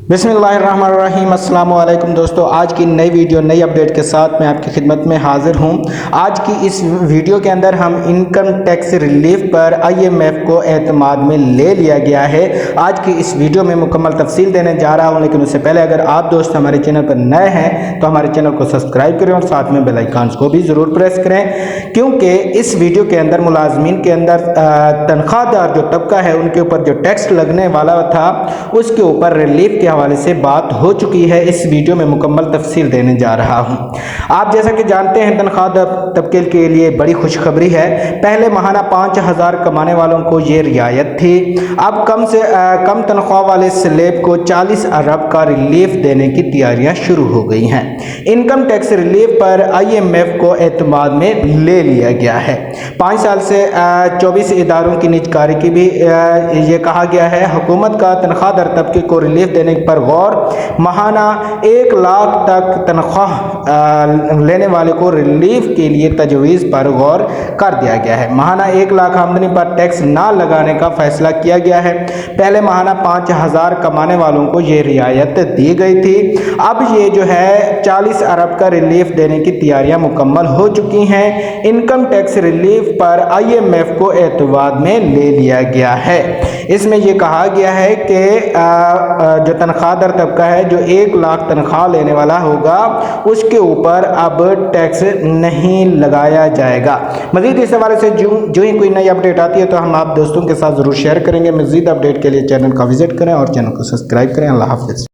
बिस्मिल्लाहिर्रहमानिर्रहीम। अस्सलाम वालेकुम दोस्तों, आज की नई वीडियो नई अपडेट के साथ मैं आपकी खिदमत में हाजिर हूं। आज की इस वीडियो के अंदर हम इनकम टैक्स रिलीफ पर IMF को एतमाद में ले लिया गया है। आज की इस वीडियो में मुकम्मल तफसील देने जा रहा हूं, लेकिन उससे पहले अगर आप दोस्त हमारे चैनल पर नए हैं तो हमारे चैनल को सब्सक्राइब करें और साथ में बेल आइकन को भी ज़रूर प्रेस करें, क्योंकि इस वीडियो के अंदर मुलाजमीन के अंदर तनख्वाहदार जो तबका है उनके ऊपर जो टैक्स लगने वाला था उसके ऊपर रिलीफ के हवाले से बात हो चुकी है। इस वीडियो में मुकम्मल तफसील देने जा रहा हूं। आप जैसा कि जानते हैं तनख्वाहदार तबके के लिए बड़ी खुशखबरी है। पहले माहाना 5,000 कमाने वालों को ये रियायत थी। अब कम से कम तनख्वाह वाले स्लेब को 40 अरब का रिलीफ देने की तैयारियां शुरू हो गई हैं। इनकम टैक्स रिलीफ पर IMF को एतमाद में ले लिया गया है। 5 साल से 24 इदारों की निजकारी की भी ये कहा गया है। हुकूमत का तनख्वाहदार तबके को रिलीफ देने पर गौर, माहाना 1 लाख तक तनख्वाह लेने वाले को रिलीफ के लिए तजवीज़ पर गौर कर दिया गया है। माहाना 1 लाख आमदनी पर टैक्स ना लगाने का फैसला किया गया है। पहले माहाना 5,000 कमाने वालों को ये रियायत दी गई थी। अब ये जो है 40 अरब का रिलीफ देने की तैयारियां मुकम्मल हो चुकी हैं। इनकम टैक्स रिलीफ पर IMF को एतमाद में ले लिया गया है। इसमें यह कहा गया है कि जो तनख्वाहदार तबका है, जो 1 लाख तनख्वाह लेने वाला होगा, उसके ऊपर अब टैक्स नहीं लगाया जाएगा। मज़ीद इस हवाले से जो ही कोई नई अपडेट आती है तो हम आप दोस्तों के साथ ज़रूर शेयर करेंगे। मज़ीद अपडेट के लिए चैनल का विजिट करें और चैनल को सब्सक्राइब करें। अल्लाह हाफ़िज़।